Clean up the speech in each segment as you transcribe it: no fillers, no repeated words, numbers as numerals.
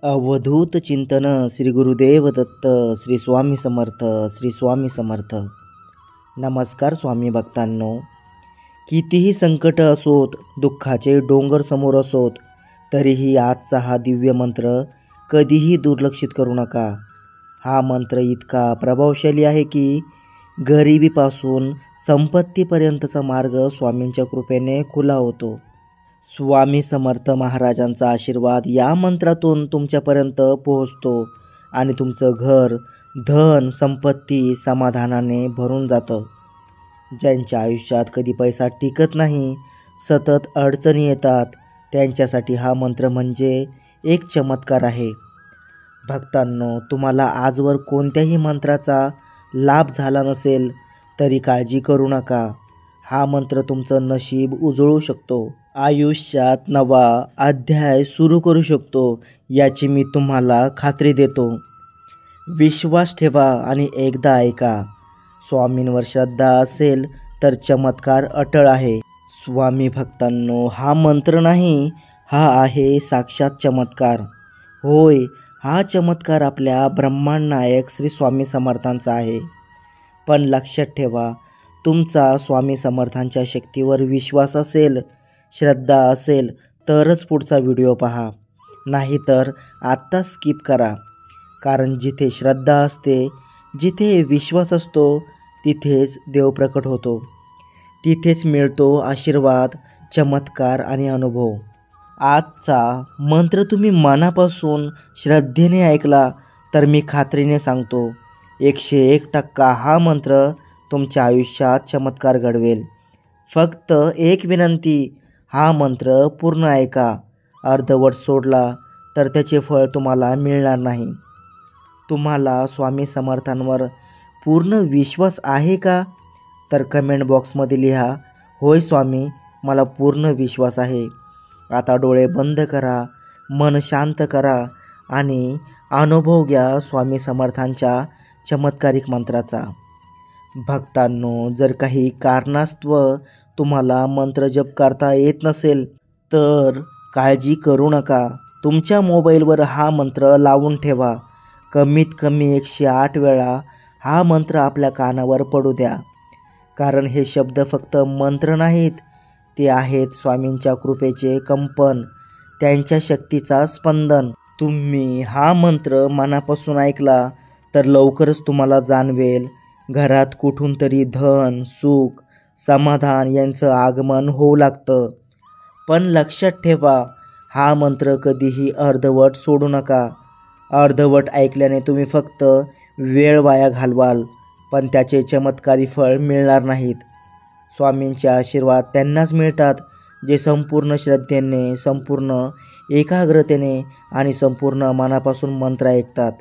अवधूत चिंतन श्री गुरुदेव दत्त श्री स्वामी समर्थ श्री स्वामी समर्थ. नमस्कार स्वामी भक्तांनो. कितीही संकट असोत, दुःखाचे डोंगर समोर असोत, तरीही आजचा हा दिव्य मंत्र कधीही दुर्लक्षित करू नका. हा मंत्र इतका प्रभावशाली आहे की गरिबीपासून संपत्तीपर्यंतचा मार्ग स्वामींच्या कृपेने खुला होतो. स्वामी समर्थ महाराजांचा आशीर्वाद या मंत्रातून तुमच्यापर्यंत पोहोचतो आणि तुमचं घर, धन, संपत्ती समाधानाने भरून जातं. ज्यांच्या आयुष्यात कधी पैसा टिकत नाही, सतत अडचणी येतात, त्यांच्यासाठी हा मंत्र म्हणजे एक चमत्कार आहे. भक्तांनो, तुम्हाला आजवर कोणत्याही मंत्राचा लाभ झाला नसेल तरी काळजी करू नका. हा मंत्र तुमचं नशीब उजळू शकतो. आयुष्यात नवा अध्याय सुरू करू शकतो, याची मी तुम्हाला खात्री देतो. विश्वास ठेवा आणि एकदा ऐका. स्वामींवर श्रद्धा असेल तर चमत्कार अटळ आहे. स्वामी भक्तांनो, हा मंत्र नाही, हा आहे साक्षात चमत्कार. होय, हा चमत्कार आपल्या ब्रह्मांड नायक श्री स्वामी समर्थांचा आहे. पण लक्षात ठेवा, तुमचा स्वामी समर्थांच्या शक्तीवर विश्वास असेल, श्रद्धा असेल तरच पुढचा व्हिडिओ पहा, नाहीतर आत्ता स्किप करा. कारण जिथे श्रद्धा असते, जिथे विश्वास असतो, तिथेच देव प्रकट होतो. तिथेच मिळतो आशीर्वाद, चमत्कार आणि अनुभव. आजचा मंत्र तुम्ही मनापासून श्रद्धेने ऐकला तर मी खात्रीने सांगतो, 101% हा मंत्र तुमच्या आयुष्यात चमत्कार घडवेल. फक्त एक विनंती, हा मंत्र पूर्ण ऐका. अर्धवट सोडला तर त्याचे फळ तुम्हाला मिळणार नाही. तुम्हाला स्वामी समर्थांवर पूर्ण विश्वास आहे का? तर कमेंट बॉक्समध्ये लिहा, होय स्वामी, मला पूर्ण विश्वास आहे. आता डोळे बंद करा, मन शांत करा आणि अनुभव घ्या स्वामी समर्थांच्या चमत्कारिक मंत्राचा. भक्तांनो, जर काही कारणास्तव तुम्हाला मंत्र जप करता येत नसेल तर काळजी करू नका. तुमच्या मोबाईलवर हा मंत्र लावून ठेवा. कमीत कमी 108 वेळा हा मंत्र आपल्या कानावर पडू द्या. कारण हे शब्द फक्त मंत्र नाहीत, ते आहेत स्वामींच्या कृपेचे कंपन, त्यांच्या शक्तीचा स्पंदन. तुम्ही हा मंत्र मनापासून ऐकला तर लवकरच तुम्हाला जाणवेल, घरात कुठून तरी धन, सुख, समाधान यांचं आगमन होऊ लागतं. पण लक्षात ठेवा, हा मंत्र कधीही अर्धवट सोडू नका. अर्धवट ऐकल्याने तुम्ही फक्त वेळ वाया घालवाल, पण त्याचे चमत्कारी फळ मिळणार नाहीत. स्वामींचे आशीर्वाद त्यांनाच मिळतात जे संपूर्ण श्रद्धेने, संपूर्ण एकाग्रतेने आणि संपूर्ण मनापासून मंत्र ऐकतात.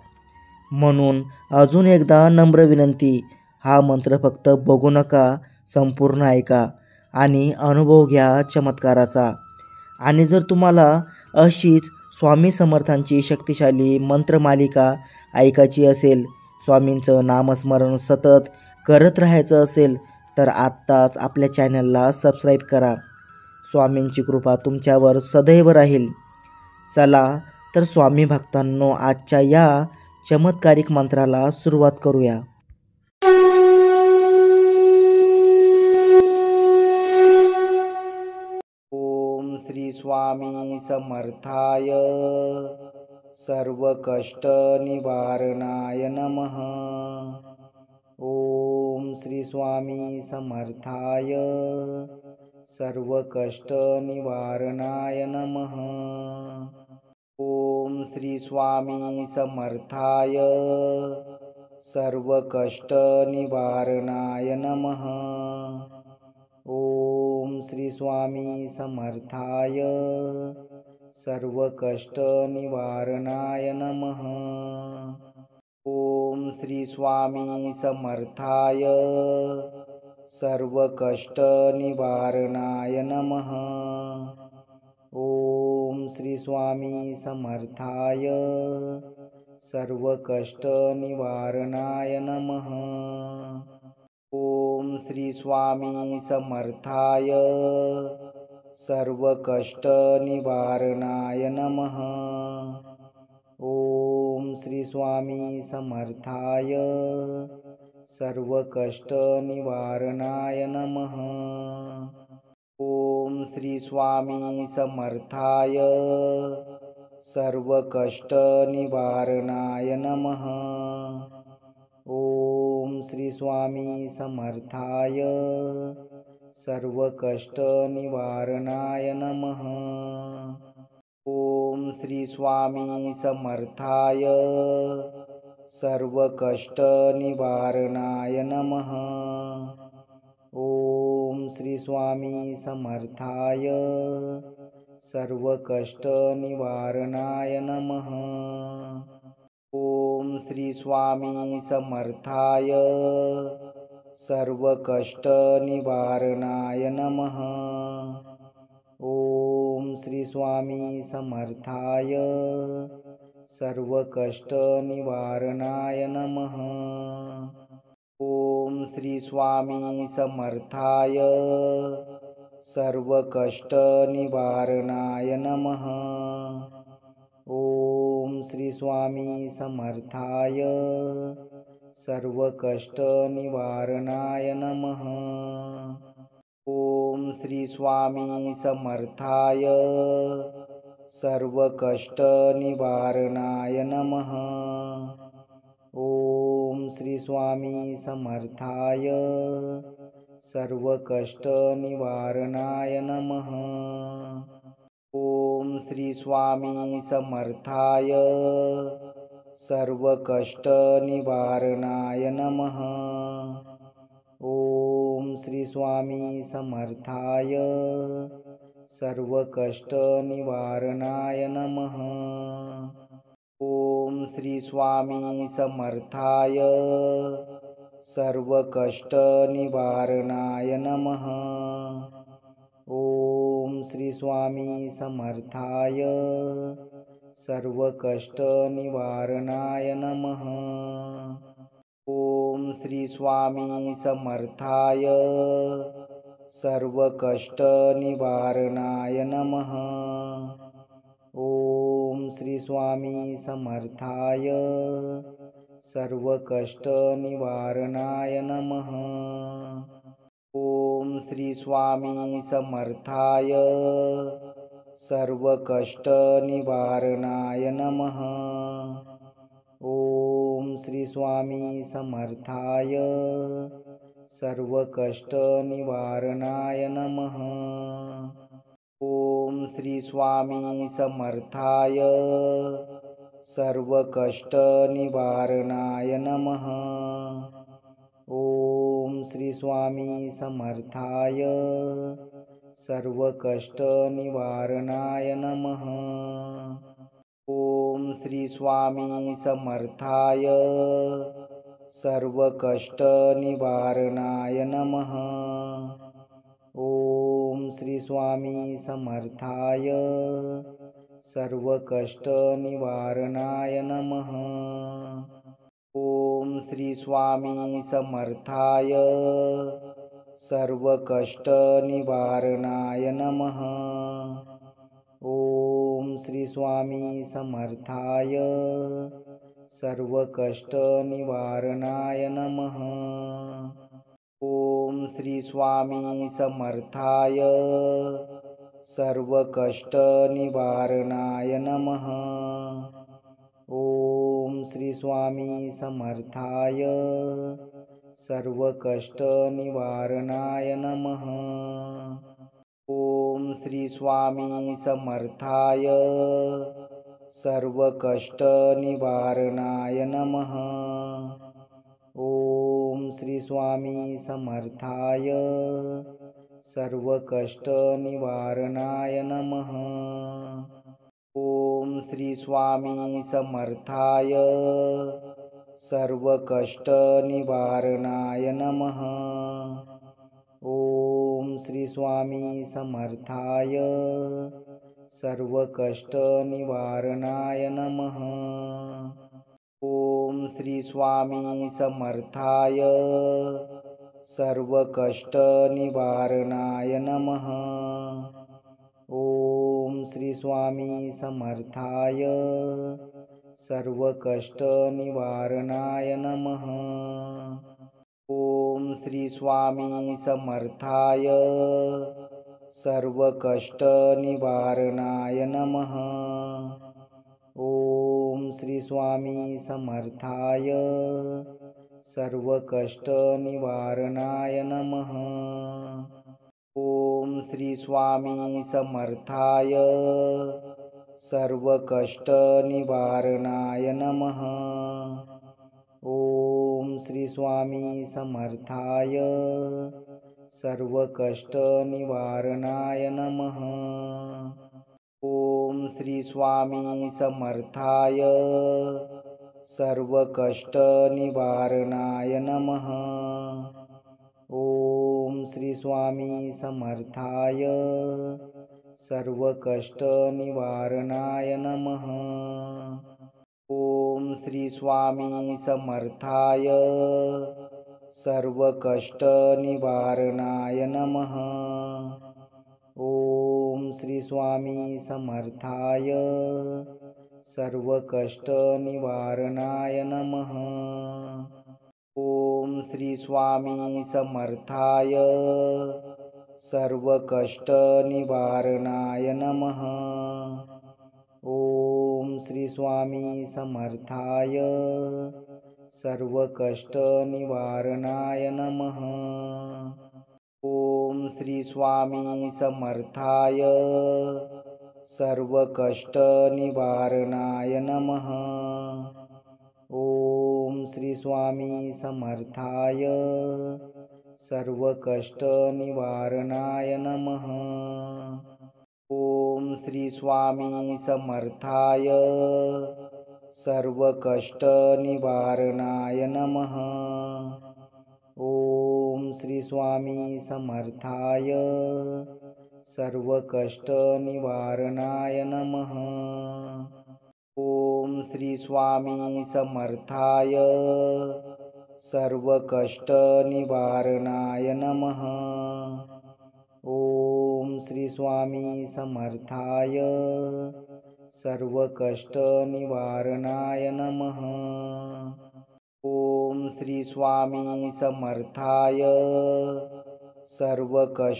म्हणून अजून एकदा नम्र विनंती, हा मंत्र फक्त बघू नका, संपूर्ण ऐका आणि अनुभव घ्या चमत्काराचा. आणि जर तुम्हाला अशीच स्वामी समर्थांची शक्तिशाली मंत्रमालिका ऐकायची असेल, स्वामींचं नामस्मरण सतत करत राहायचं असेल, तर आत्ताच आपल्या चॅनलला सबस्क्राईब करा. स्वामींची कृपा तुमच्यावर सदैव राहील. चला तर स्वामी भक्तांनो, आजच्या या चमत्कारिक मंत्राला सुरुवात करूया. ओम श्री स्वामी समर्थाय सर्व कष्ट निवारणाय नमः. ओम श्री स्वामी समर्थाय सर्व कष्ट निवारणाय नमः. ओम श्री स्वामी समर्थाय सर्व कष्ट निवारणाय नमः. ओम श्री स्वामी समर्थाय सर्व कष्ट निवारणाय नमः. ओम श्री स्वामी समर्थाय सर्व कष्ट निवारणाय नमः. ओम श्री स्वामी समर्थाय सर्व कष्ट निवारणाय नमः. ओम श्री स्वामी समर्थाय सर्व कष्ट निवारणाय नमः. ओम श्री स्वामी समर्थाय सर्वकष्टनिवारणाय नमः। ओम श्री स्वामी समर्थाय सर्वकष्टनिवारणाय नमः। ओम श्री स्वामी समर्थाय सर्वकष्टनिवारणाय नमः। ओम श्री स्वामी समर्थाय सर्वकष्टनिवारणाय नमः। ओम श्री स्वामी समर्थाय सर्वकष्टनिवारणाय नमः। ओम श्री स्वामी समर्थाय सर्वकष्टनिवारणाय नमः। ओम श्री स्वामी समर्थाय सर्वकष्टनिवारणाय नमः। ओम श्री स्वामी समर्थाय सर्वकष्टनिवारणाय नमः। ओम श्री स्वामी समर्थाय सर्वकष्टनिवारणाय नमः। ओम श्री स्वामी समर्थाय सर्वकष्टनिवारणाय नमः। ओम श्री स्वामी समर्थाय सर्वकष्टनिवारणाय नमः। ओम श्री स्वामी समर्थाय सर्वकष्टनिवारणाय नमः। ओम श्री स्वामी समर्थाय सर्वकष्टनिवारणाय नमः। ओम श्री स्वामी समर्थाय सर्वकष्टनिवारणाय नमः। ओम श्री स्वामी समर्थाय सर्वकष्टनिवारणाय नमः। ओम श्री स्वामी समर्थाय सर्वकष्टनिवारणाय नमः। ओम श्री स्वामी समर्थाय सर्वकष्टनिवारणाय नमः। ओम श्री स्वामी समर्थाय सर्वकष्टनिवारणाय नमः। ओम श्री स्वामी समर्थाय सर्वकष्टनिवारणाय नमः। ओम श्री स्वामी समर्थाय सर्वकष्टनिवारणाय नमः। ओम श्री स्वामी समर्थाय सर्वकष्टनिवारणाय नमः। ओम श्री स्वामी समर्थाय सर्वकष्टनिवारणाय नमः। ओम श्री स्वामी समर्थाय सर्वकष्टनिवारणाय नमः। ओम श्री स्वामी समर्थाय सर्वकष्टनिवारणाय नमः। ओम श्री स्वामी समर्थाय सर्वकष्टनिवारणाय नमः। ओम श्री स्वामी समर्थाय सर्वकष्टनिवारणाय नमः। ओम श्री स्वामी समर्थाय सर्वकष्टनिवारणाय नमः। ओम श्री स्वामी समर्थाय सर्वकष्टनिवारणाय नमः। ओम श्री स्वामी समर्थाय सर्वकष्टनिवारणाय नमः। ओम श्री स्वामी समर्थाय सर्वकष्टनिवारणाय नमः। ओम श्री स्वामी समर्थाय सर्वकष्टनिवारणाय नमः। ओम श्री स्वामी समर्थाय सर्वकष्टनिवारणाय नमः। ओम श्री स्वामी समर्थाय सर्वकष्टनिवारणाय नमः। ओम श्री स्वामी समर्थाय सर्वकष्टनिवारणाय नमः। ओम श्री स्वामी समर्थाय सर्वकष्टनिवारणाय नमः। ओम श्री स्वामी समर्थाय सर्वकष्टनिवारणाय नमः। ओम श्री स्वामी समर्थाय सर्वकष्टनिवारणाय नमः। ओम श्री स्वामी समर्थाय सर्वकष्टनिवारणाय नमः। ओम श्री स्वामी समर्थाय सर्वकष्टनिवारणाय नमः। ओम श्री स्वामी समर्थाय सर्वकष्टनिवारणाय नमः। ओम श्री स्वामी समर्थाय सर्वकष्टनिवारणाय नमः। ओम श्री स्वामी समर्थाय सर्वकष्टनिवारणाय नमः। ओम श्री स्वामी समर्थाय सर्वकष्टनिवारणाय नमः। ओम श्री स्वामी समर्थाय सर्वकष्टनिवारणाय नमः। ओम श्री स्वामी समर्थाय सर्वकष्टनिवारणाय नमः। ओम श्री स्वामी समर्थाय सर्वकष्टनिवारणाय नमः। ओम श्री स्वामी समर्थाय सर्वकष्टनिवारणाय नमः। ओम श्री स्वामी समर्थाय सर्वकष्टनिवारणाय नमः। ओम श्री स्वामी समर्थाय सर्वकष्टनिवारणाय नमः। ओम श्री स्वामी समर्थाय सर्वकष्टनिवारणाय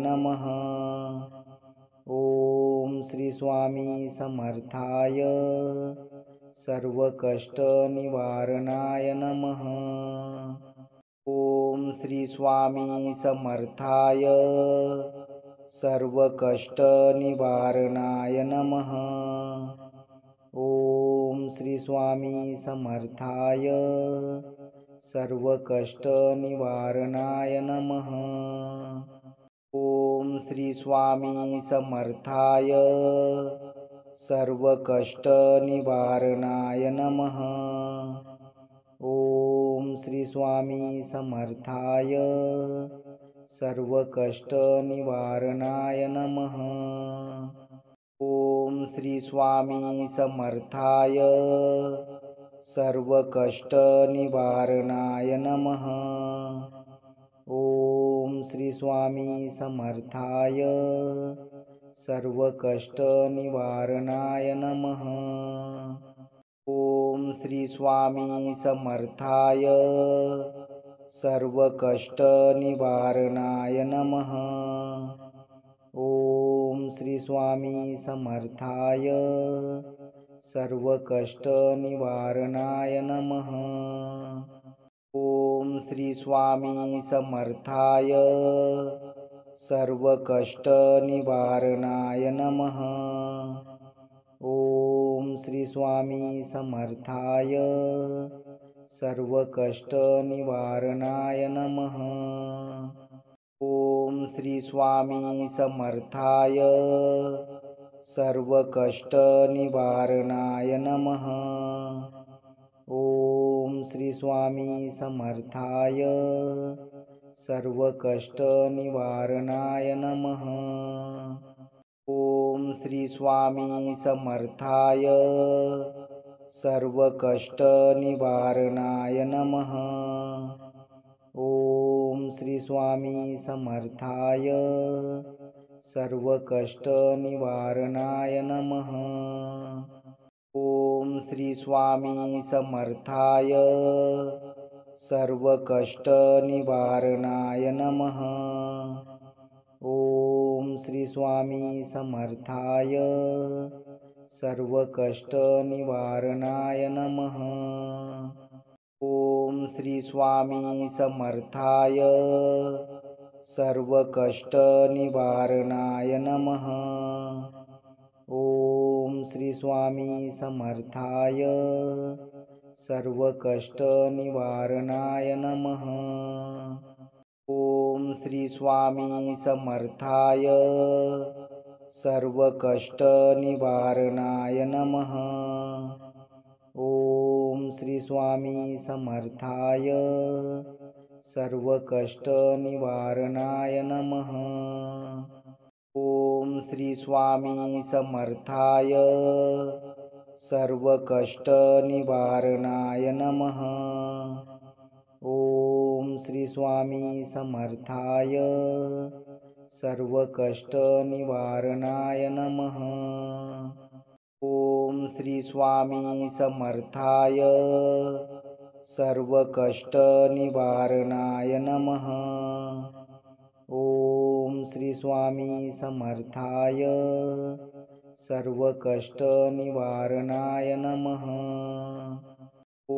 नमः। ओम श्री स्वामी समर्थाय सर्वकष्टनिवारणाय नमः। ओम श्री स्वामी समर्थाय सर्वकष्टनिवारणाय नमः। ओम श्री स्वामी समर्थाय सर्वकष्टनिवारणाय नमः। ओम श्री स्वामी समर्थाय सर्वकष्टनिवारणाय नमः। ओम श्री स्वामी समर्थाय सर्वकष्टनिवारणाय नमः। ओम श्री स्वामी समर्थाय सर्वकष्टनिवारणाय नमः। ओम श्री स्वामी समर्थाय सर्वकष्टनिवारणाय नमः। ओम श्री स्वामी समर्थाय सर्वकष्टनिवारणाय नमः। ओम श्री स्वामी समर्थाय सर्वकष्टनिवारणाय नमः। ओम श्री स्वामी समर्थाय सर्वकष्टनिवारणाय नमः। ओम श्री स्वामी समर्थाय सर्वकष्टनिवारणाय नमः। ओम श्री स्वामी समर्थाय सर्वकष्टनिवारणाय नमः। ओम श्री स्वामी समर्थाय सर्वकष्टनिवारणाय नमः। ओम श्री स्वामी समर्थाय सर्वकष्टनिवारणाय नमः। ओम श्री स्वामी समर्थाय सर्वकष्टनिवारणाय नमः। ओम श्री स्वामी समर्थाय सर्वकष्टनिवारणाय नमः। ओम श्री स्वामी समर्थाय सर्वकष्टनिवारणाय नमः। ओम श्री स्वामी समर्थाय सर्वकष्टनिवारणाय नमः। ओम श्री स्वामी समर्थाय सर्वकष्टनिवारणाय नमः। ओम श्री स्वामी समर्थाय सर्वकष्टनिवारणाय नमः। ओम श्री स्वामी समर्थाय सर्वकष्टनिवारणाय नमः। ओम श्री स्वामी समर्थाय सर्वकष्टनिवारणाय नमः। ओम श्री स्वामी समर्थाय सर्वकष्टनिवारणाय नमः। ओम श्री स्वामी समर्थाय सर्वकष्टनिवारणाय नमः। ओम श्री स्वामी समर्थाय सर्वकष्टनिवारणाय नमः।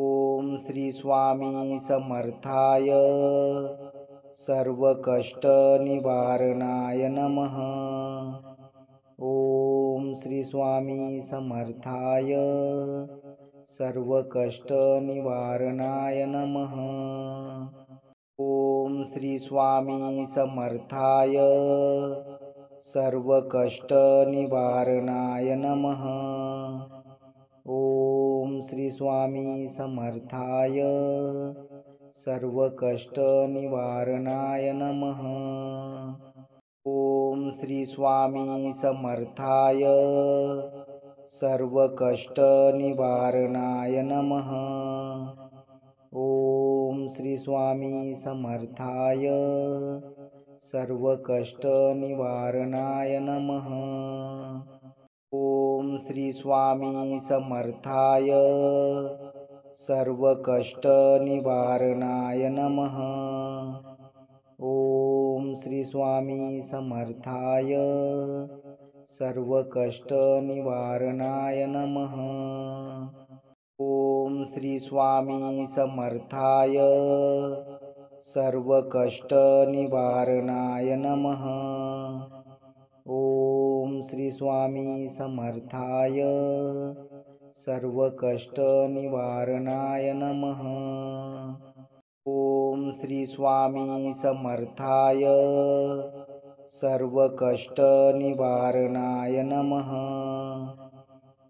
ओम श्री स्वामी समर्थाय सर्वकष्टनिवारणाय नमः। ओम श्री स्वामी समर्थाय सर्वकष्टनिवारणाय नमः। ओम श्री स्वामी समर्थाय सर्वकष्टनिवारणाय नमः। ओम श्री स्वामी समर्थाय सर्वकष्टनिवारणाय नमः। ओम श्री स्वामी समर्थाय सर्वकष्टनिवारणाय नमः। ओम श्री स्वामी समर्थाय सर्वकष्टनिवारणाय नमः। ओम श्री स्वामी समर्थाय सर्वकष्टनिवारणाय नमः। ओम श्री स्वामी समर्थाय सर्वकष्टनिवारणाय नमः। ओम श्री स्वामी समर्थाय सर्वकष्टनिवारणाय नमः। ओम श्री स्वामी समर्थाय सर्वकष्टनिवारणाय नमः।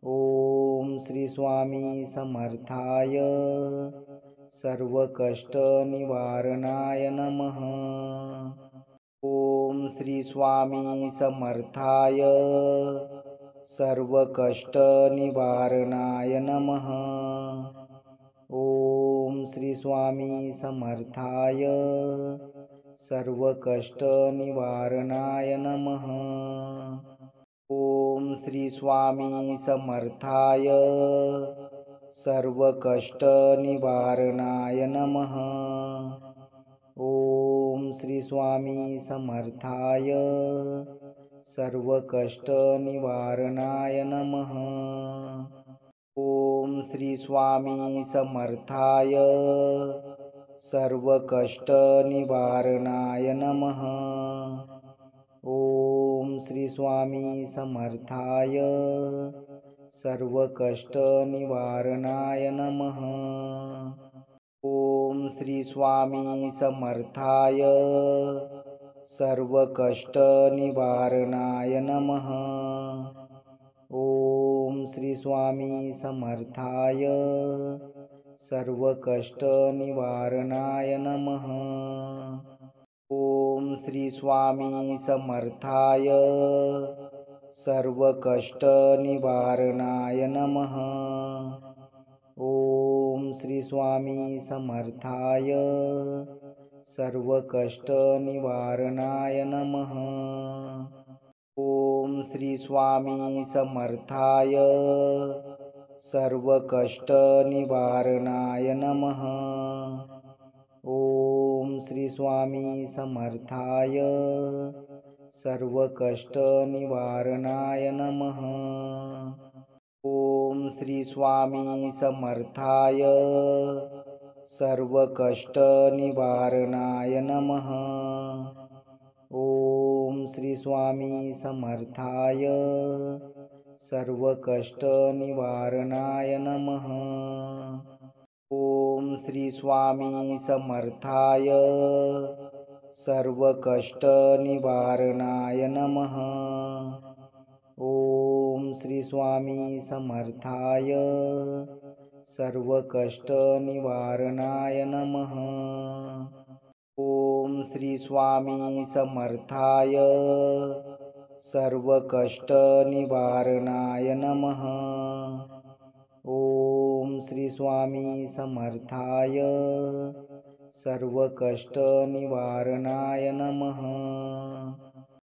ओम श्री स्वामी समर्थाय सर्वकष्टनिवारणाय नमः। ओम श्री स्वामी समर्थाय सर्वकष्टनिवारणाय नमः। ओम श्री स्वामी समर्थाय सर्वकष्टनिवारणाय नमः। ओम श्री स्वामी समर्थाय सर्वकष्टनिवारणाय नमः। ओम श्री स्वामी समर्थाय सर्वकष्टनिवारणाय नमः। ओम श्री स्वामी समर्थाय सर्वकष्टनिवारणाय नमः। ओम श्री स्वामी समर्थाय सर्वकष्टनिवारणाय नमः। ओम श्री स्वामी समर्थाय सर्वकष्टनिवारणाय नमः। ओम श्री स्वामी समर्थाय सर्वकष्टनिवारणाय नमः। ओम श्री स्वामी समर्थाय सर्वकष्टनिवारणाय नमः। ओम श्री स्वामी समर्थाय सर्वकष्टनिवारणाय नमः। ओम श्री स्वामी समर्थाय सर्वकष्टनिवारणाय नमः। ओम श्री स्वामी समर्थाय सर्वकष्टनिवारणाय नमः। ओम श्री स्वामी समर्थाय सर्वकष्टनिवारणाय नमः। ओम श्री स्वामी समर्थाय सर्वकष्टनिवारणाय नमः। ओम श्री स्वामी समर्थाय सर्वकष्टनिवारणाय नमः। ओम श्री स्वामी समर्थाय सर्वकष्टनिवारणाय नमः। ओम श्री स्वामी समर्थाय सर्वकष्टनिवारणाय नमः। ओम श्री स्वामी समर्थाय सर्वकष्टनिवारणाय नमः। ओम श्री स्वामी समर्थाय सर्वकष्टनिवारणाय नमः।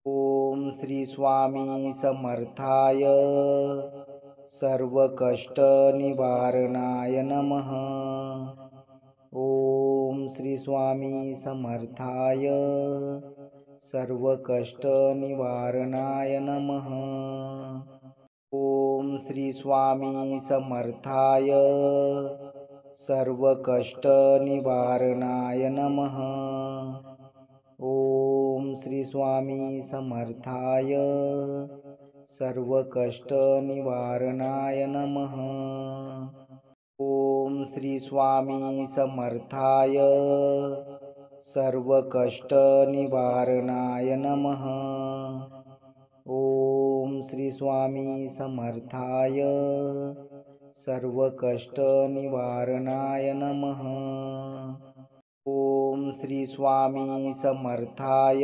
ओम श्री स्वामी समर्थाय सर्वकष्टनिवारणाय नमः। ओम श्री स्वामी समर्थाय सर्वकष्टनिवारणाय नमः। ओम श्री स्वामी समर्थाय सर्वकष्टनिवारणाय नमः। ओम श्री स्वामी समर्थाय सर्वकष्टनिवारणाय नमः। ओम श्री स्वामी समर्थाय सर्वकष्टनिवारणाय नमः। ओम श्री स्वामी समर्थाय सर्वकष्टनिवारणाय नमः। ओम श्री स्वामी समर्थाय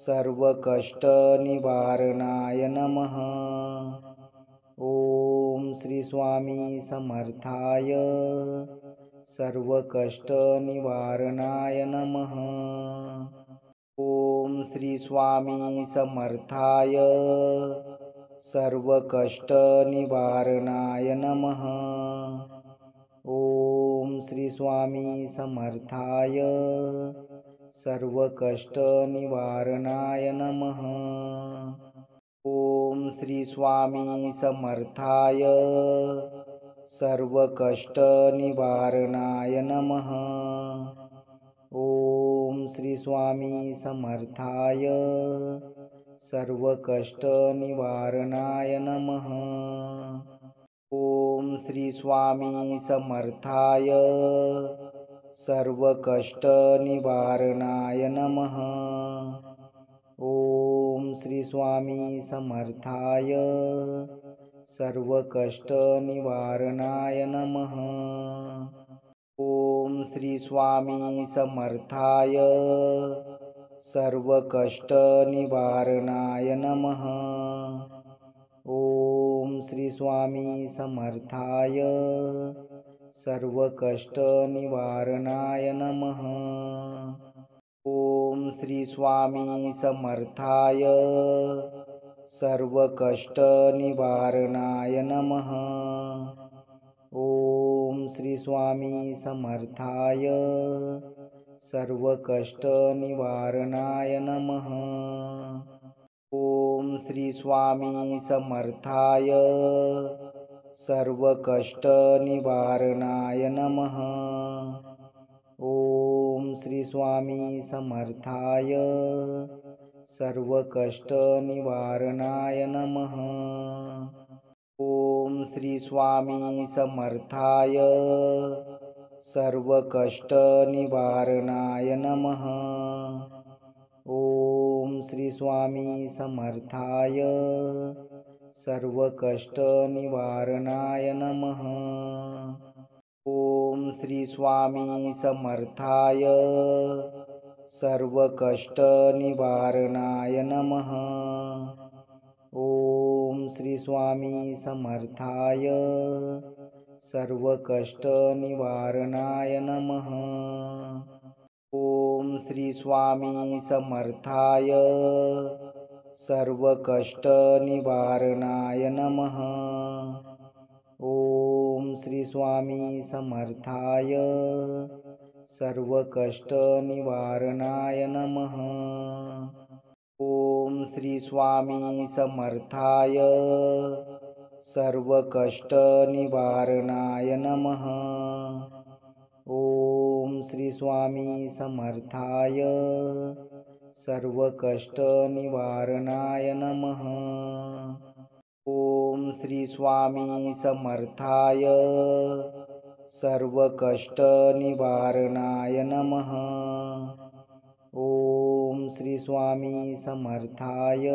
सर्वकष्टनिवारणाय नमः। ओम श्री स्वामी समर्थाय सर्वकष्टनिवारणाय नमः। ओम श्री स्वामी समर्थाय सर्वकष्टनिवारणाय नमः। ओम श्री स्वामी समर्थाय सर्वकष्टनिवारणाय नमः। ओम श्री स्वामी समर्थाय सर्वकष्टनिवारणाय नमः। ओम श्री स्वामी समर्थाय सर्वकष्टनिवारणाय नमः। ओम श्री स्वामी समर्थाय सर्वकष्टनिवारणाय नमः। ओम श्री स्वामी समर्थाय सर्वकष्टनिवारणाय नमः। ओम श्री स्वामी समर्थाय सर्वकष्टनिवारणाय नमः। ओम श्री स्वामी समर्थाय सर्वकष्टनिवारणाय नमः। ओम श्री स्वामी समर्थाय सर्वकष्टनिवारणाय नमः। ओम श्री स्वामी समर्थाय सर्वकष्टनिवारणाय नमः। ओम श्री स्वामी समर्थाय सर्वकष्टनिवारणाय नमः। ओम श्री स्वामी समर्थाय सर्वकष्टनिवारणाय नमः। ओम श्री स्वामी समर्थाय सर्वकष्टनिवारणाय नमः। ओम श्री स्वामी समर्थाय सर्वकष्टनिवारणाय नमः। ओम श्री स्वामी समर्थाय सर्वकष्टनिवारणाय नमः। ओम श्री स्वामी समर्थाय सर्वकष्टनिवारणाय नमः। ओम श्री स्वामी समर्थाय सर्वकष्टनिवारणाय नमः। ओम श्री स्वामी समर्थाय सर्वकष्टनिवारणाय नमः। ओम श्री स्वामी समर्थाय सर्वकष्टनिवारणाय नमः। ओम श्री स्वामी समर्थाय सर्वकष्टनिवारणाय नमः। ओम श्री स्वामी समर्थाय सर्वकष्टनिवारणाय नमः। ओम श्री स्वामी समर्थाय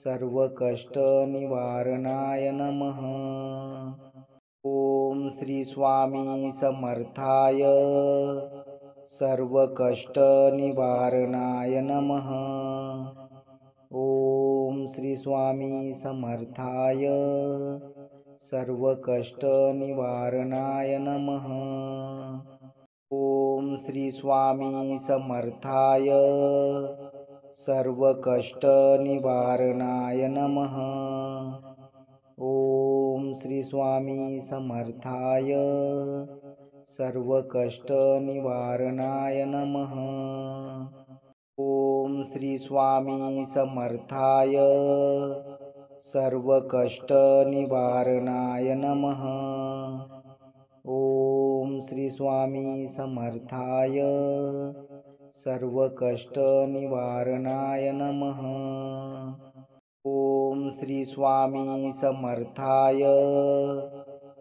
सर्वकष्टनिवारणाय नमः। ओम श्री स्वामी समर्थाय सर्वकष्टनिवारणाय नमः। ओम श्री स्वामी समर्थाय सर्वकष्टनिवारणाय नमः। ओम श्री स्वामी समर्थाय सर्वकष्टनिवारणाय नमः। ओम श्री स्वामी समर्थाय सर्वकष्टनिवारणाय नमः। ओम श्री स्वामी समर्थाय सर्वकष्टनिवारणाय नमः। ओम श्री स्वामी समर्थाय सर्वकष्टनिवारणाय नमः। ओम श्री स्वामी समर्थाय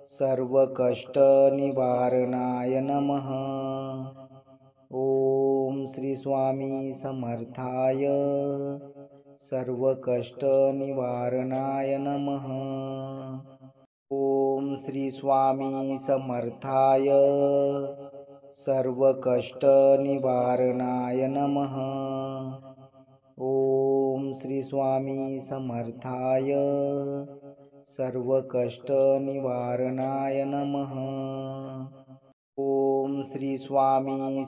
सर्वकष्टनिवारणाय नमः। ओम श्री स्वामी समर्थाय सर्वकष्टनिवारणाय नमः। ओम श्री स्वामी समर्थाय सर्वकष्टनिवारणाय नमः। ओम श्री स्वामी समर्थाय सर्वकष्टनिवारणाय नमः। ओम श्री स्वामी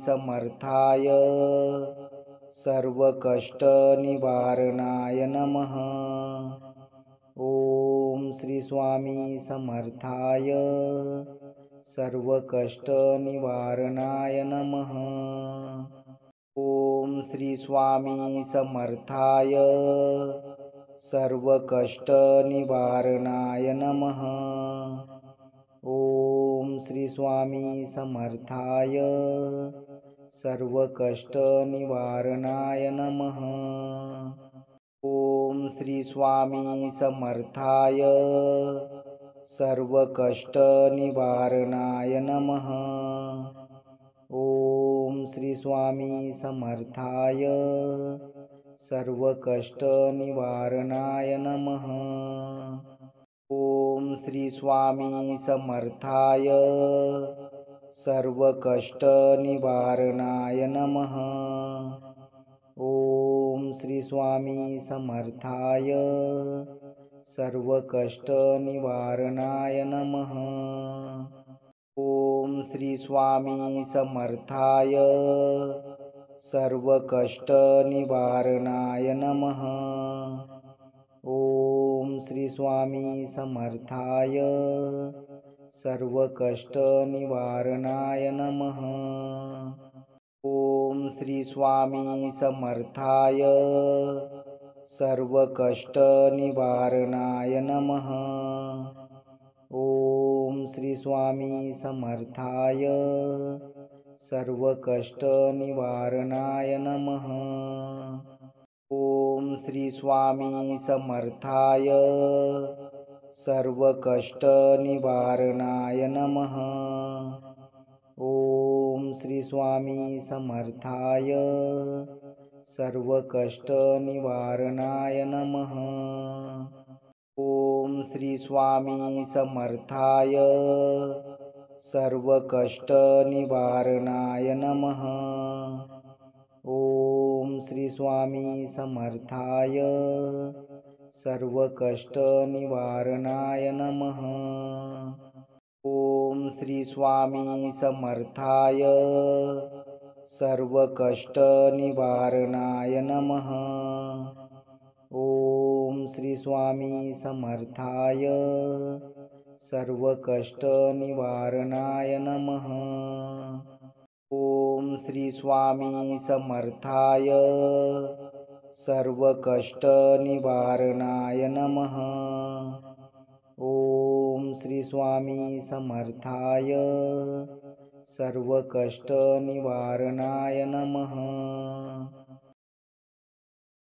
समर्थाय सर्वकष्टनिवारणाय नमः। ओम श्री स्वामी समर्थाय सर्वकष्टनिवारणाय नमः। ओम श्री स्वामी समर्थाय सर्वकष्टनिवारणाय नमः। ओम श्री स्वामी समर्थाय सर्वकष्टनिवारणाय नमः। ओम श्री स्वामी समर्थाय सर्वकष्टनिवारणाय नमः। ओम श्री स्वामी समर्थाय सर्वकष्टनिवारणाय नमः। ओम श्री स्वामी समर्थाय सर्वकष्टनिवारणाय नमः। ओम श्री स्वामी समर्थाय सर्वकष्टनिवारणाय नमः। ओम श्री स्वामी समर्थाय सर्वकष्टनिवारणाय नमः। ओम श्री स्वामी समर्थाय सर्वकष्टनिवारणाय नमः। ओम श्री स्वामी समर्थाय सर्वकष्टनिवारणाय नमः। ओम श्री स्वामी समर्थाय सर्वकष्टनिवारणाय नमः। ओम श्री स्वामी समर्थाय सर्वकष्टनिवारणाय नमः। ओम श्री स्वामी समर्थाय सर्वकष्टनिवारणाय नमः। ओम श्री स्वामी समर्थाय सर्वकष्टनिवारणाय नमः। ओम श्री स्वामी समर्थाय सर्वकष्टनिवारणाय नमः। ओम श्री स्वामी समर्थाय सर्वकष्टनिवारणाय नमः। ओम श्री स्वामी समर्थाय सर्वकष्टनिवारणाय नमः। ओम श्री स्वामी समर्थाय सर्वकष्टनिवारणाय नमः। ओम श्री स्वामी समर्थाय सर्वकष्टनिवारणाय नमः।